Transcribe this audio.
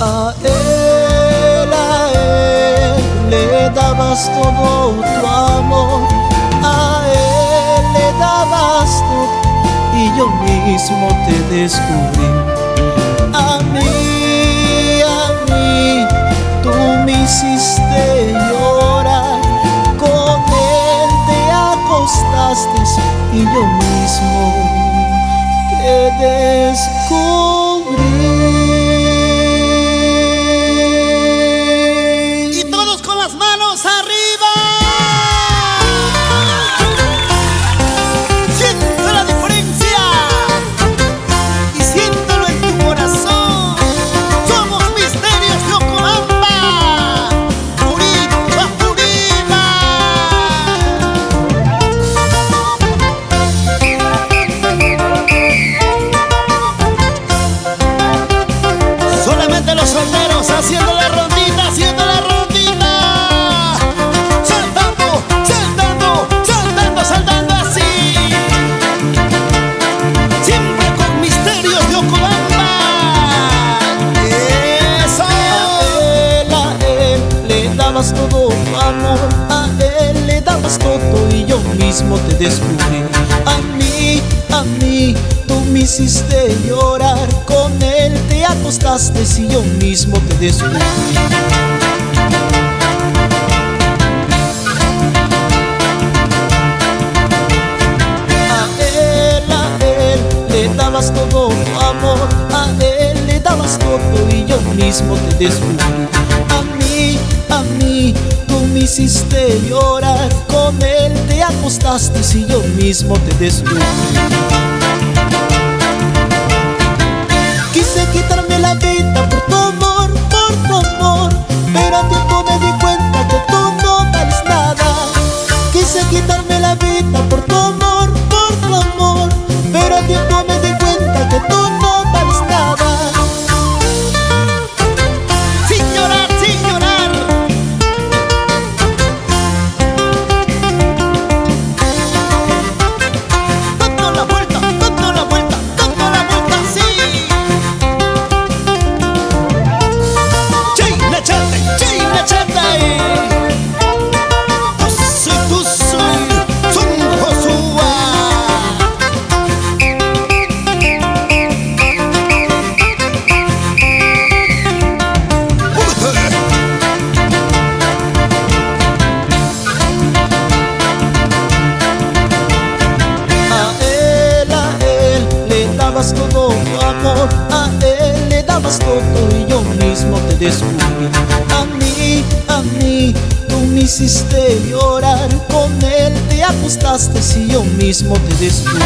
A él le dabas todo tu amor, a él le dabas todo y yo mismo te descubrí. A mí, tú me hiciste llorar, con él te acostaste y yo mismo te descubrí. Y todos con las manos arriba. Siento la diferencia y siéntelo en tu corazón. Somos Misterios de Ocobamba. Puriba, puriba. Solamente los solteros haciendo la rondita, haciendo la rondita. Saltando, saltando, saltando, saltando así. Siempre con Misterios de Ocobamba. Eso. A él le dabas todo tu amor, a él le dabas todo y yo mismo te descubrí. A mí, tú me hiciste llorar, con él te acostaste y yo mismo te descubrí. A él le dabas todo tu amor, a él le dabas todo y yo mismo te descubrí. A mí, tú me hiciste llorar, con él te acostaste y yo mismo te descubrí. Quise quitarme la vida por tu amor, pero a tiempo me di cuenta que tú no vales nada. Quise quitarme la vida por tu amor, pero a tiempo me di cuenta que tú no vales nada. Sin llorar, sin llorar. Dando la vuelta, dando la vuelta, dando la vuelta, sí. Chile chate, chile chate. Tu soy, son Josué. A él le dabas todo tu amor, a él le dabas todo y yo mismo te descubrí. A mí, tú me hiciste llorar, con él te acostaste y yo mismo te descubrí.